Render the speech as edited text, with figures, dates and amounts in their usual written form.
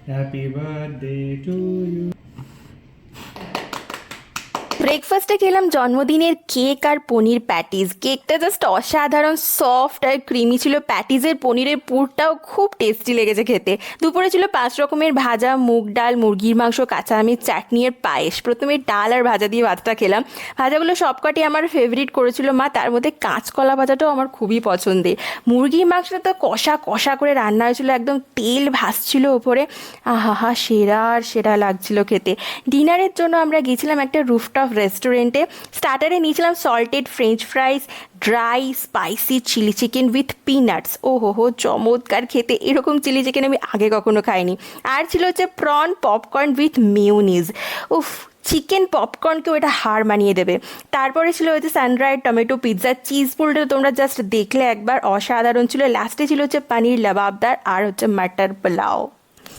Happy birthday to you. ব্রেকফাস্টে খেলাম জন্মদিনের কেক আর পনির প্যাটিস। কেকটা জাস্ট অসাধারণ সফট আর ক্রিমি ছিল, প্যাটিসের পনিরের পুরটাও খুব টেস্টি লেগেছে খেতে। দুপুরে ছিল 5 রকমের ভাজা, মুগ ডাল, মুরগির মাংস, কাঁচা আমের চাটনি আর পায়েস। প্রথমে ডাল আর ভাজা দিয়ে ভাতটা খেলাম। ভাজাগুলো সবকটি আমার ফেভারিট করেছিল মা, তার মধ্যে কাঁচকলা ভাজাটাও আমার খুবই পছন্দের। মুরগির মাংসটা তো কষা কষা করে রান্না হয়েছিল, একদম তেল ভাসছিল ওপরে। আহা হা, সেরা আর সেরা লাগছিল খেতে। ডিনারের জন্য আমরা গিয়েছিলাম একটা রুফটপ রেস্টুরেন্টে। স্টার্টারে নিয়েছিলাম salted French fries, dry spicy chilli chicken with peanuts. ও হো হো, চমৎকার খেতে! এরকম চিলি চিকেন আমি আগে কখনো খাইনি। আর ছিল হচ্ছে প্রন পপকর্ন উইথ মেয়োনিজ। উফ, চিকেন পপকর্নকেও এটা হার মানিয়ে দেবে। তারপরে ছিল হচ্ছে সানড্রাইড টমেটো পিৎজা, চিজ পুলটা তোমরা জাস্ট দেখলে একবার, অসাধারণ ছিল। লাস্টে ছিল হচ্ছে পানির লাবাবদার আর হচ্ছে মাটার পোলাও।